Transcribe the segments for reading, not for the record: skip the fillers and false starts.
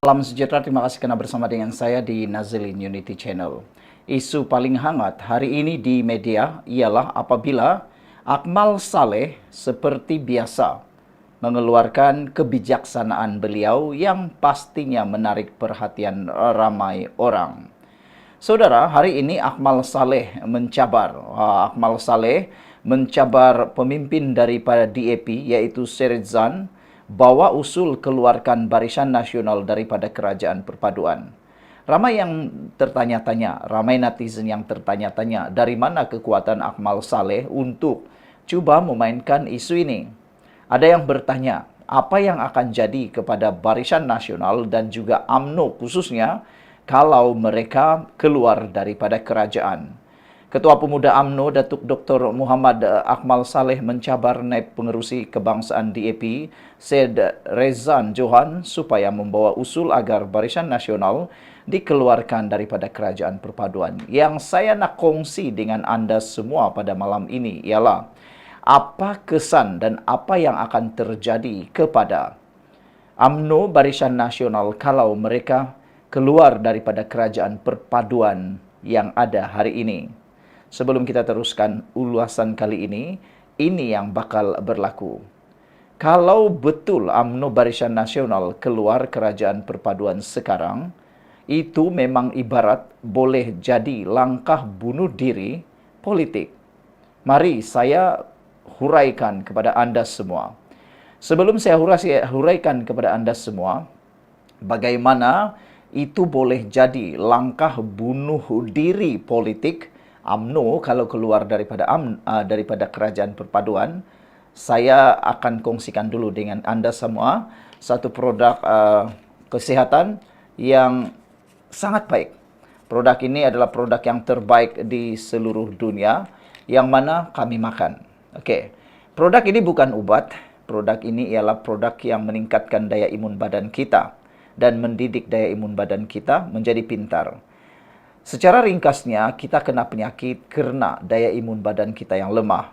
Salam sejahtera, terima kasih karena bersama dengan saya di Nazilin Unity Channel. Isu paling hangat hari ini di media ialah apabila Akmal Saleh seperti biasa mengeluarkan kebijaksanaan beliau yang pastinya menarik perhatian ramai orang. Saudara, hari ini Akmal Saleh mencabar pemimpin daripada DAP yaitu Syed bawa usul keluarkan Barisan Nasional daripada Kerajaan Perpaduan. Ramai yang tertanya-tanya, ramai netizen yang tertanya-tanya dari mana kekuatan Akmal Saleh untuk cuba memainkan isu ini. Ada yang bertanya, apa yang akan jadi kepada Barisan Nasional dan juga UMNO khususnya kalau mereka keluar daripada kerajaan. Ketua Pemuda UMNO Datuk Dr. Muhammad Akmal Saleh mencabar naib pengerusi kebangsaan DAP Syed Rezan Johan supaya membawa usul agar Barisan Nasional dikeluarkan daripada kerajaan perpaduan. Yang saya nak kongsi dengan anda semua pada malam ini ialah apa kesan dan apa yang akan terjadi kepada UMNO Barisan Nasional kalau mereka keluar daripada kerajaan perpaduan yang ada hari ini. Sebelum kita teruskan ulasan kali ini yang bakal berlaku. Kalau betul UMNO Barisan Nasional keluar kerajaan perpaduan sekarang, itu memang ibarat boleh jadi langkah bunuh diri politik. Mari saya huraikan kepada anda semua. Sebelum saya huraikan kepada anda semua, bagaimana itu boleh jadi langkah bunuh diri politik UMNO kalau keluar daripada kerajaan perpaduan. Saya akan kongsikan dulu dengan anda semua satu produk kesihatan yang sangat baik. Produk ini adalah produk yang terbaik di seluruh dunia yang mana kami makan. Okey. Produk ini bukan ubat. Produk ini ialah produk yang meningkatkan daya imun badan kita dan mendidik daya imun badan kita menjadi pintar. Secara ringkasnya, kita kena penyakit kerana daya imun badan kita yang lemah.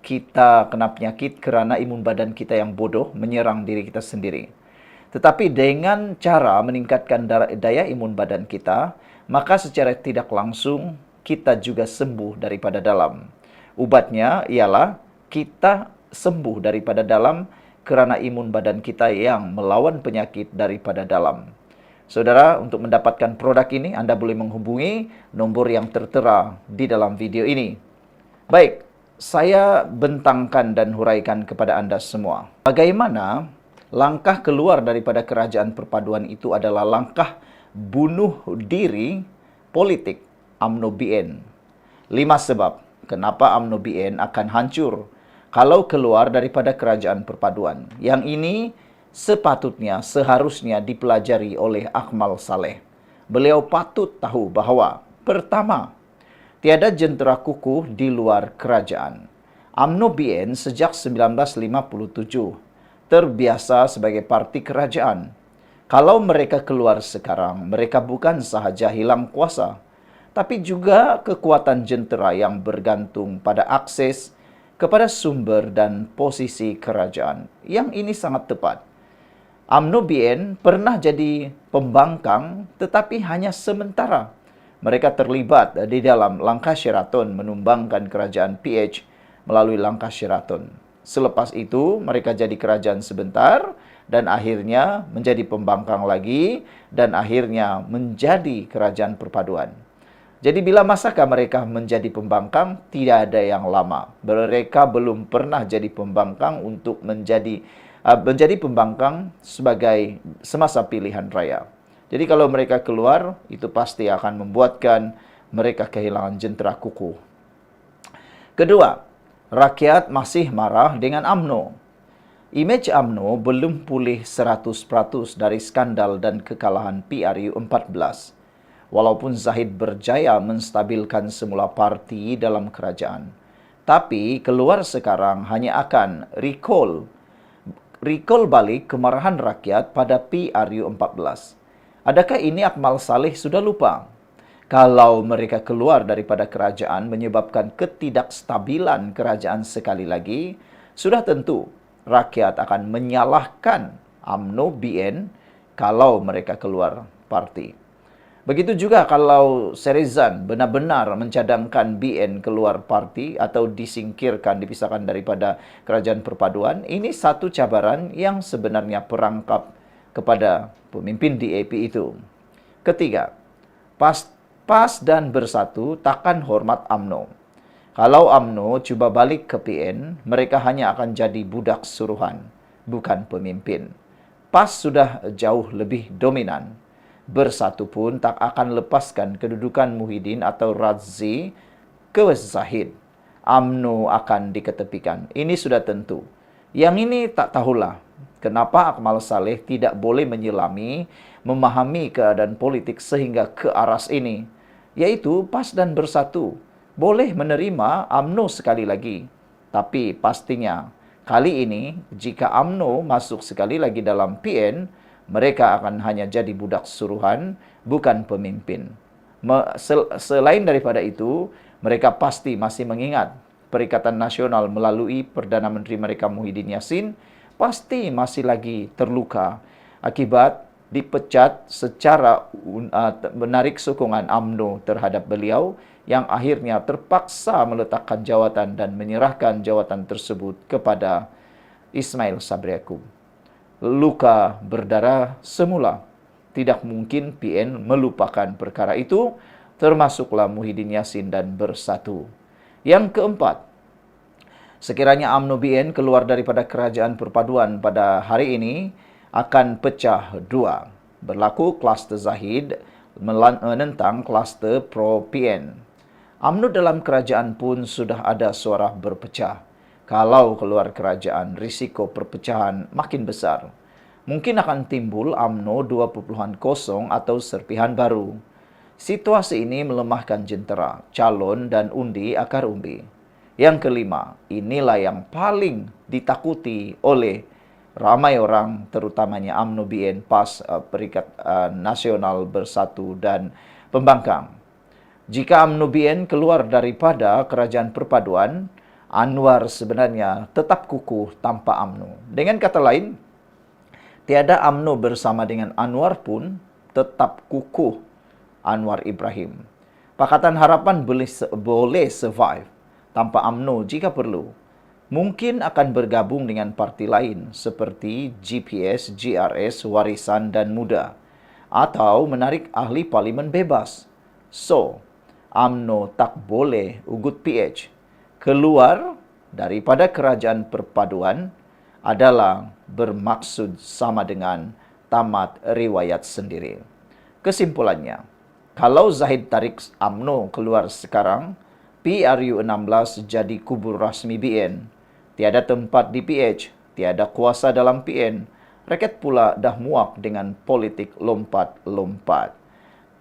Kita kena penyakit kerana imun badan kita yang bodoh menyerang diri kita sendiri. Tetapi dengan cara meningkatkan daya imun badan kita, maka secara tidak langsung kita juga sembuh daripada dalam. Ubatnya ialah kita sembuh daripada dalam kerana imun badan kita yang melawan penyakit daripada dalam. Saudara, untuk mendapatkan produk ini, anda boleh menghubungi nombor yang tertera di dalam video ini. Baik, saya bentangkan dan huraikan kepada anda semua. Bagaimana langkah keluar daripada kerajaan perpaduan itu adalah langkah bunuh diri politik UMNO BN. 5 sebab kenapa UMNO BN akan hancur kalau keluar daripada kerajaan perpaduan. Yang ini sepatutnya, seharusnya dipelajari oleh Akmal Saleh. Beliau patut tahu bahawa, pertama, tiada jentera kukuh di luar kerajaan. UMNO BN sejak 1957 terbiasa sebagai parti kerajaan. Kalau mereka keluar sekarang, mereka bukan sahaja hilang kuasa, tapi juga kekuatan jentera yang bergantung pada akses kepada sumber dan posisi kerajaan. Yang ini sangat tepat. UMNO BN pernah jadi pembangkang tetapi hanya sementara. Mereka terlibat di dalam langkah Sheraton menumbangkan kerajaan PH melalui langkah Sheraton. Selepas itu mereka jadi kerajaan sebentar dan akhirnya menjadi pembangkang lagi dan akhirnya menjadi kerajaan perpaduan. Jadi bila masakah mereka menjadi pembangkang? Tidak ada yang lama. Mereka belum pernah jadi pembangkang untuk menjadi pembangkang sebagai semasa pilihan raya. Jadi kalau mereka keluar, itu pasti akan membuatkan mereka kehilangan jentera kukuh. Kedua, rakyat masih marah dengan UMNO. Imej UMNO belum pulih 100% dari skandal dan kekalahan PRU 14. Walaupun Zahid berjaya menstabilkan semula parti dalam kerajaan. Tapi keluar sekarang hanya akan recall balik kemarahan rakyat pada PRU 14. Adakah ini Akmal Saleh sudah lupa? Kalau mereka keluar daripada kerajaan menyebabkan ketidakstabilan kerajaan sekali lagi, sudah tentu rakyat akan menyalahkan UMNO BN kalau mereka keluar parti. Begitu juga kalau Serizan benar-benar mencadangkan BN keluar parti atau disingkirkan, dipisahkan daripada kerajaan perpaduan, ini satu cabaran yang sebenarnya perangkap kepada pemimpin DAP itu. Ketiga, PAS dan Bersatu takkan hormat UMNO. Kalau UMNO cuba balik ke PN, mereka hanya akan jadi budak suruhan, bukan pemimpin. PAS sudah jauh lebih dominan. Bersatu pun tak akan lepaskan kedudukan Muhyiddin atau Razzi ke Zahid. UMNO akan diketepikan. Ini sudah tentu. Yang ini tak tahulah kenapa Akmal Saleh tidak boleh menyelami, memahami keadaan politik sehingga ke aras ini, yaitu PAS dan Bersatu boleh menerima UMNO sekali lagi. Tapi pastinya kali ini jika UMNO masuk sekali lagi dalam PN, mereka akan hanya jadi budak suruhan, bukan pemimpin. Selain daripada itu, mereka pasti masih mengingat Perikatan Nasional melalui Perdana Menteri mereka Muhyiddin Yassin pasti masih lagi terluka akibat dipecat secara menarik sokongan UMNO terhadap beliau, yang akhirnya terpaksa meletakkan jawatan dan menyerahkan jawatan tersebut kepada Ismail Sabri Yaakob. Luka berdarah semula. Tidak mungkin PN melupakan perkara itu, termasuklah Muhyiddin Yassin dan Bersatu. Yang keempat, sekiranya UMNO BN keluar daripada kerajaan perpaduan pada hari ini, akan pecah dua. Berlaku kluster Zahid menentang kluster pro-PN. UMNO dalam kerajaan pun sudah ada suara berpecah. Kalau keluar kerajaan, risiko perpecahan makin besar. Mungkin akan timbul UMNO 2.0 atau serpihan baru. Situasi ini melemahkan jentera, calon dan undi akar umbi. Yang kelima, inilah yang paling ditakuti oleh ramai orang, terutamanya UMNO BN, PAS, Perikatan Nasional, Bersatu, dan Pembangkang. Jika UMNO BN keluar daripada kerajaan perpaduan, Anwar sebenarnya tetap kukuh tanpa UMNO. Dengan kata lain, tiada UMNO bersama dengan Anwar pun tetap kukuh Anwar Ibrahim. Pakatan Harapan boleh survive tanpa UMNO jika perlu. Mungkin akan bergabung dengan parti lain seperti GPS, GRS, Warisan, dan Muda. Atau menarik ahli parlimen bebas. So, UMNO tak boleh ugut PH. Keluar daripada kerajaan perpaduan adalah bermaksud sama dengan tamat riwayat sendiri. Kesimpulannya, kalau Zahid tarik UMNO keluar sekarang, PRU 16 jadi kubur rasmi BN. Tiada tempat di PH, tiada kuasa dalam PN. Rakyat pula dah muak dengan politik lompat-lompat.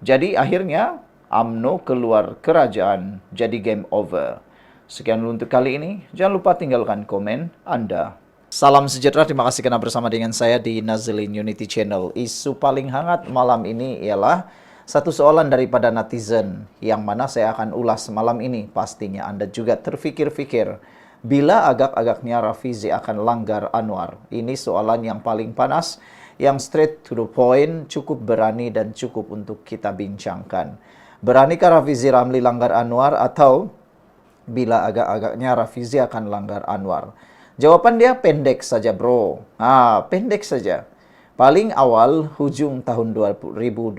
Jadi akhirnya UMNO keluar kerajaan, jadi game over. Sekian dulu untuk kali ini. Jangan lupa tinggalkan komen Anda. Salam sejahtera, terima kasih karena bersama dengan saya di Nazlin Unity Channel. Isu paling hangat malam ini ialah satu soalan daripada netizen yang mana saya akan ulas malam ini. Pastinya Anda juga terfikir-fikir, bila agak-agaknya Rafizi akan langgar Anwar? Ini soalan yang paling panas, yang straight to the point, cukup berani dan cukup untuk kita bincangkan. Beranikah Rafizi Ramli langgar Anwar, atau bila agak-agaknya Rafizi akan langgar Anwar? Jawaban dia pendek saja, bro. Pendek saja. Paling awal hujung tahun 2025.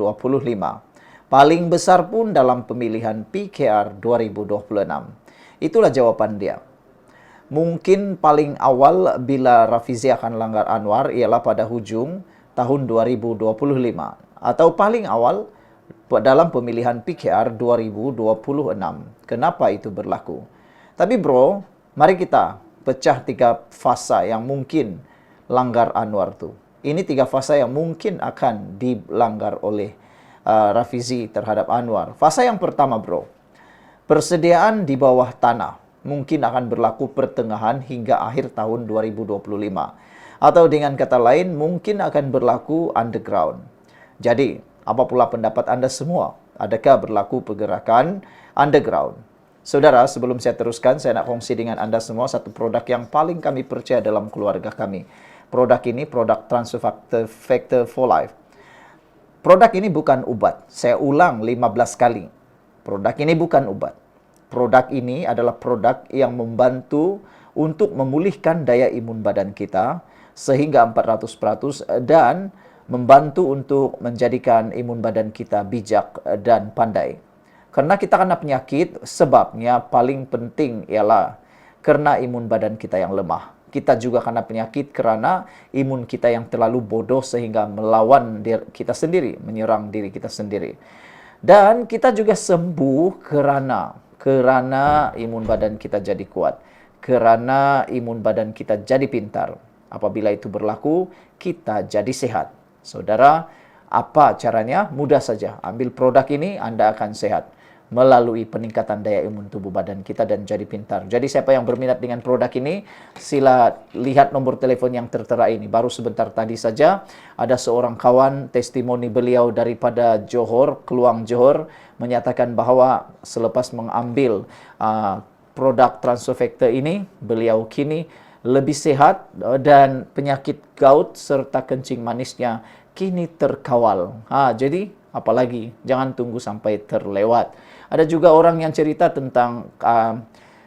Paling besar pun dalam pemilihan PKR 2026. Itulah jawaban dia. Mungkin paling awal bila Rafizi akan langgar Anwar ialah pada hujung tahun 2025. Atau paling awal dalam pemilihan PKR 2026. Kenapa itu berlaku? Tapi bro, mari kita pecah 3 fasa yang mungkin langgar Anwar tu. Ini 3 fasa yang mungkin akan dilanggar oleh Rafizi terhadap Anwar. Fasa yang pertama bro, persediaan di bawah tanah mungkin akan berlaku pertengahan hingga akhir tahun 2025. Atau dengan kata lain, mungkin akan berlaku underground. Jadi, apa pula pendapat Anda semua? Adakah berlaku pergerakan underground? Saudara, sebelum saya teruskan, saya nak kongsi dengan Anda semua satu produk yang paling kami percaya dalam keluarga kami. Produk ini produk Transfer Factor for Life. Produk ini bukan obat. Saya ulang 15 kali. Produk ini bukan obat. Produk ini adalah produk yang membantu untuk memulihkan daya imun badan kita sehingga 400% dan membantu untuk menjadikan imun badan kita bijak dan pandai. Karena kita kena penyakit, sebabnya paling penting ialah karena imun badan kita yang lemah. Kita juga kena penyakit karena imun kita yang terlalu bodoh sehingga melawan diri kita sendiri, menyerang diri kita sendiri. Dan kita juga sembuh kerana imun badan kita jadi kuat, kerana imun badan kita jadi pintar. Apabila itu berlaku, kita jadi sehat. Saudara, apa caranya? Mudah saja. Ambil produk ini, Anda akan sehat melalui peningkatan daya imun tubuh badan kita dan jadi pintar. Jadi siapa yang berminat dengan produk ini, sila lihat nomor telepon yang tertera ini. Baru sebentar tadi saja ada seorang kawan, testimoni beliau daripada Johor, Keluang Johor, menyatakan bahawa selepas mengambil produk Transofector ini, beliau kini lebih sehat dan penyakit gout serta kencing manisnya kini terkawal. Jadi apalagi jangan tunggu sampai terlewat. Ada juga orang yang cerita tentang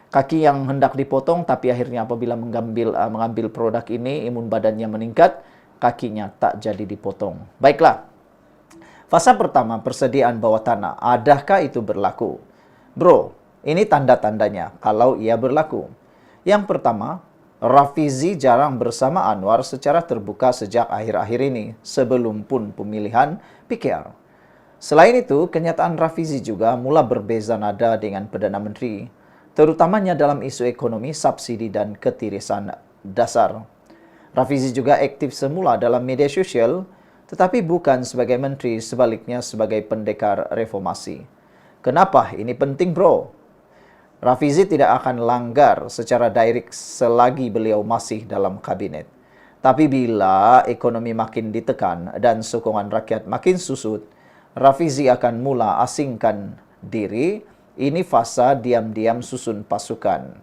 kaki yang hendak dipotong, tapi akhirnya apabila mengambil produk ini, imun badannya meningkat, kakinya tak jadi dipotong. Baiklah, fasa pertama, persediaan bawah tanah. Adakah itu berlaku? Bro, ini tanda-tandanya kalau ia berlaku. Yang pertama, Rafizi jarang bersama Anwar secara terbuka sejak akhir-akhir ini, sebelum pun pemilihan PKR. Selain itu, kenyataan Rafizi juga mula berbeza nada dengan Perdana Menteri, terutamanya dalam isu ekonomi, subsidi dan ketirisan dasar. Rafizi juga aktif semula dalam media sosial, tetapi bukan sebagai menteri, sebaliknya sebagai pendekar reformasi. Kenapa ini penting, bro? Rafizi tidak akan langgar secara direct selagi beliau masih dalam kabinet. Tapi bila ekonomi makin ditekan dan sokongan rakyat makin susut, Rafizi akan mula asingkan diri. Ini fasa diam-diam susun pasukan.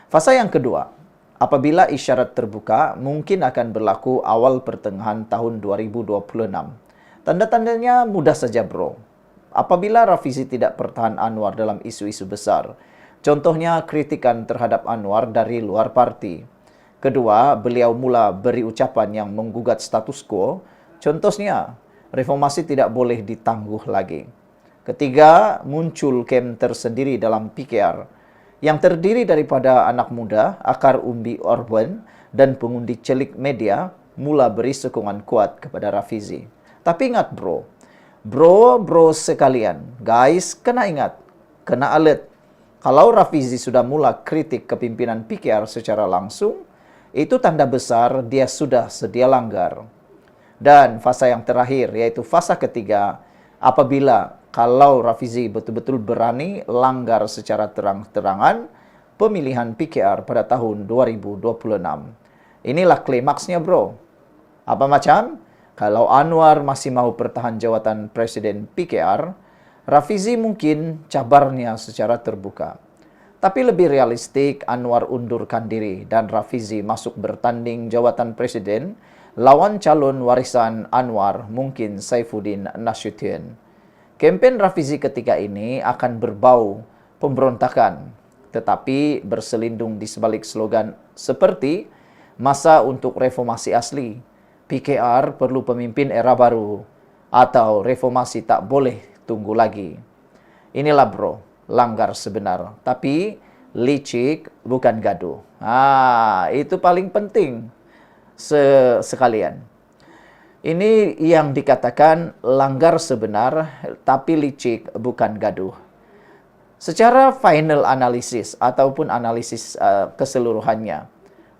Fasa yang kedua, apabila isyarat terbuka, mungkin akan berlaku awal pertengahan tahun 2026. Tanda-tandanya mudah saja, bro. Apabila Rafizi tidak pertahan Anwar dalam isu-isu besar, contohnya kritikan terhadap Anwar dari luar parti. Kedua, beliau mula beri ucapan yang menggugat status quo, contohnya reformasi tidak boleh ditangguh lagi. Ketiga, muncul kem tersendiri dalam PKR yang terdiri daripada anak muda, akar umbi urban, dan pengundi celik media mula beri sokongan kuat kepada Rafizi. Tapi ingat, bro sekalian, guys, kena ingat, kena alert. Kalau Rafizi sudah mula kritik kepimpinan PKR secara langsung, itu tanda besar dia sudah sedia langgar. Dan fasa yang terakhir, yaitu fasa ketiga, apabila kalau Rafizi betul-betul berani langgar secara terang-terangan pemilihan PKR pada tahun 2026. Inilah klimaksnya, bro. Apa macam? Kalau Anwar masih mau pertahan jawatan Presiden PKR, Rafizi mungkin cabarnya secara terbuka. Tapi lebih realistik, Anwar undurkan diri dan Rafizi masuk bertanding jawatan Presiden lawan calon warisan Anwar, mungkin Saifuddin Nasution. Kempen Rafizi ketika ini akan berbau pemberontakan, tetapi berselindung di sebalik slogan seperti masa untuk reformasi asli, PKR perlu pemimpin era baru, atau reformasi tak boleh tunggu lagi. Inilah, bro, langgar sebenar, tapi licik bukan gaduh. Itu paling penting sekalian. Ini yang dikatakan langgar sebenar, tapi licik bukan gaduh. Secara final analisis ataupun analisis keseluruhannya,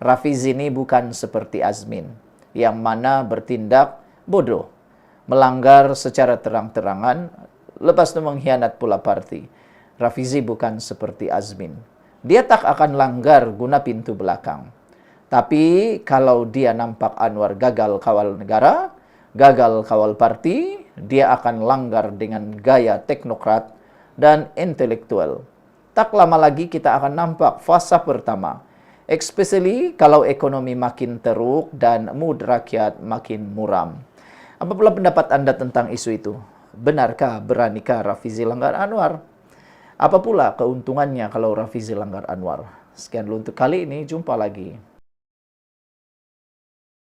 Rafizi ini bukan seperti Azmin, yang mana bertindak bodoh, melanggar secara terang-terangan, lepas itu mengkhianat pula parti. Rafizi bukan seperti Azmin. Dia tak akan langgar guna pintu belakang. Tapi kalau dia nampak Anwar gagal kawal negara, gagal kawal parti, dia akan langgar dengan gaya teknokrat dan intelektual. Tak lama lagi kita akan nampak fasa pertama, especially kalau ekonomi makin teruk dan mood rakyat makin muram. Apa pula pendapat Anda tentang isu itu? Benarkah, beranikah Rafizi langgar Anwar? Apa pula keuntungannya kalau Rafizi langgar Anwar? Sekian dulu untuk kali ini, jumpa lagi.